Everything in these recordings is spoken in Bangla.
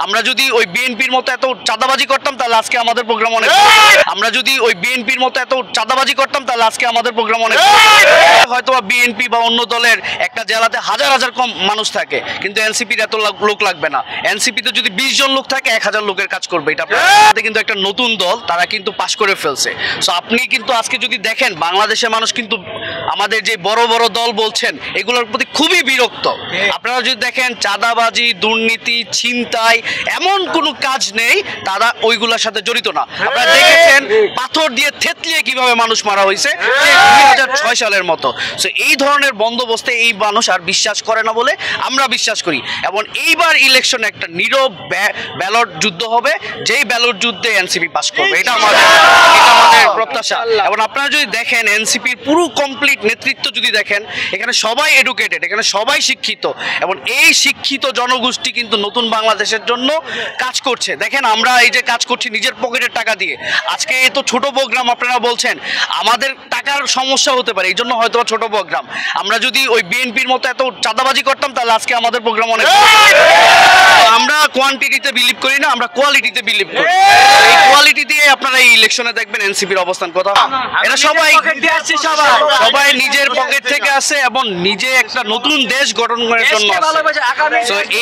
আমরা যদি ওই বিএনপির মতো এত চাঁদাবাজি করতাম তাহলে আজকে আমাদের প্রোগ্রাম অনেক আমরা যদি ওই বিএনপির মতো এত চাঁদাবাজি করতাম তাহলে আজকে আমাদের প্রোগ্রাম অনেক হয়তো বিএনপি বা অন্য দলের একটা জেলাতে হাজার হাজার কম মানুষ থাকে, কিন্তু এনসিপির এত লোক লাগবে না। এনসিপিতে যদি 20 জন লোক থাকে 1000 লোকের কাজ করবে। এটা কিন্তু একটা নতুন দল, তারা কিন্তু পাশ করে ফেলছে। সো আপনি কিন্তু আজকে যদি দেখেন বাংলাদেশের মানুষ কিন্তু আমাদের যে বড় বড় দল বলছেন এগুলোর প্রতি খুবই বিরক্ত। আপনারা যদি দেখেন চাঁদাবাজি, দুর্নীতি, ছিনতাই এমন কোনো কাজ নেই তারা ওইগুলোর সাথে জড়িত না। আপনারা দেখেছেন পাথর দিয়ে থেতলিয়ে কিভাবে মানুষ মারা হয়েছে 2006 সালের মতো। সো এই ধরনের বন্দোবস্তে এই মানুষ আর বিশ্বাস করে না বলে আমরা বিশ্বাস করি। এবং এইবার ইলেকশনে একটা নীরব ব্যালট যুদ্ধ হবে, যেই ব্যালট যুদ্ধে এনসিপি পাস করবে, এটা আমাদের প্রত্যাশা। এবং আপনারা যদি দেখেন এনসিপির পুরো কমপ্লিট নেতৃত্ব যদি দেখেন, এখানে সবাই এডুকেটেড, এখানে সবাই শিক্ষিত, এবং এই শিক্ষিত জনগোষ্ঠী কিন্তু নতুন বাংলাদেশের জন্য কাজ করছে। দেখেন আমরা এই যে কাজ করছি নিজের পকেটের টাকা দিয়ে। আজকে এই তো ছোট প্রোগ্রাম আপনারা বলছেন, আমাদের টাকার সমস্যা হতে পারে, এই জন্য হয়তো ছোট প্রোগ্রাম। আমরা যদি ওই বিএনপির মতো এত চাঁদাবাজি করতাম তাহলে আজকে আমাদের প্রোগ্রাম অনেক। আমরা কোয়ান্টিটিতে বিলিভ করি না, আমরা কোয়ালিটিতে বিলিভ করি। এই কোয়ালিটি দিয়ে আপনারা এই ইলেকশনে দেখবেন এনসিপির অবস্থান কথা। এটা সবাই নিজের পকেট থেকে আসে এবং নিজে একটা নতুন দেশ গঠন করার জন্য।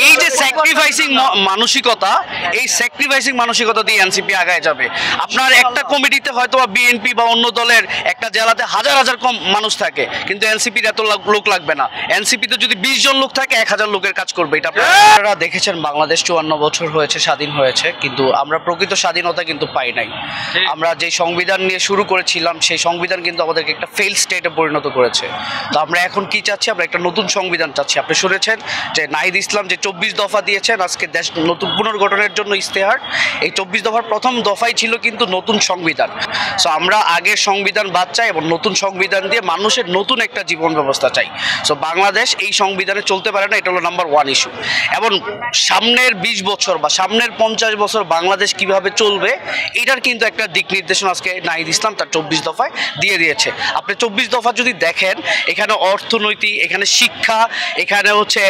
এই যে স্যাক্রিফাইসিং মানসিকতা, এই স্যাক্রিফাইসিং মানসিকতা দিয়ে এনসিপি আগায় যাবে। আপনার একটা কমিটিতে হয়তো বিএনপি বা অন্য দলের একটা জেলাতে হাজার হাজার কম মানুষ থাকে, কিন্তু এনসিপির এত লোক লাগবে না। এনসিপিতে যদি 20 জন লোক থাকে 1000 লোকের কাজ করবে। এটা আপনারা দেখেছেন বাংলাদেশ 54 বছর হয়েছে, স্বাধীন হয়েছে, কিন্তু আমরা প্রকৃত স্বাধীনতা কিন্তু পাই নাই। আমরা যে সংবিধান নিয়ে শুরু করেছিলাম সেই সংবিধান কিন্তু আমাদেরকে একটা ফেল স্টেটে পরিণত করেছে। তো আমরা এখন কি চাচ্ছি? আমরা একটা নতুন সংবিধান চাচ্ছি। আপনি শুনেছেন যে নাহিদ ইসলাম যে 24 দফা দিয়েছেন আজকে দেশ নতুন পুনর্গঠনের জন্য ইস্তেহার। এই 24 দফার প্রথম দফাই ছিল কিন্তু নতুন সংবিধান। সো আমরা আগের সংবিধান বাদ চাই এবং নতুন সংবিধান দিয়ে মানুষের নতুন একটা জীবন ব্যবস্থা চাই। সো বাংলাদেশ এই সংবিধানে চলতে পারে না, এটা হলো নাম্বার 1 ইস্যু। এবং সামনের 20 বছর বা সামনের 50 বছর বাংলাদেশ কিভাবে চলবে এটার কিন্তু একটা দিক নির্দেশনা আজকে নাহিদ ইসলাম তার 24 দফায় দিয়ে দিয়েছে। আপনি 24 দফা যদি দেখেন, এখানে অর্থনৈতিক, এখানে শিক্ষা, এখানে হচ্ছে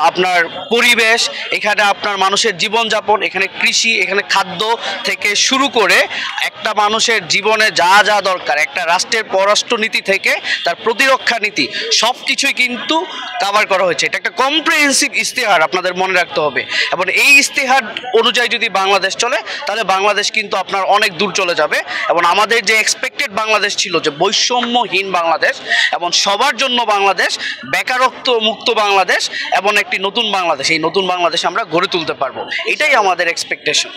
আপনার পরিবেশ, এখানে আপনার মানুষের জীবনযাপন, এখানে কৃষি, এখানে খাদ্য থেকে শুরু করে একটা মানুষের জীবনে যা যা দরকার, একটা রাষ্ট্রের পররাষ্ট্রনীতি থেকে তার প্রতিরক্ষা নীতি সব কিছুই কিন্তু কভার করা হয়েছে। এটা একটা কম্প্রিহেন্সিভ ইস্তেহার, আপনাদের মনে রাখতে হবে। এবং এই ইস্তেহার অনুযায়ী যদি বাংলাদেশ চলে তাহলে বাংলাদেশ কিন্তু আপনার অনেক দূর চলে যাবে। এবং আমাদের যে এক্সপেক্টেড বাংলাদেশ ছিল, যে বৈষম্যহীন বাংলাদেশ এবং সবার জন্য বাংলাদেশ, বেকারত্ব মুক্ত বাংলাদেশ এবং একটি নতুন বাংলাদেশ, এই নতুন বাংলাদেশ আমরা গড়ে তুলতে পারবো। এটাই আমাদের এক্সপেকটেশন।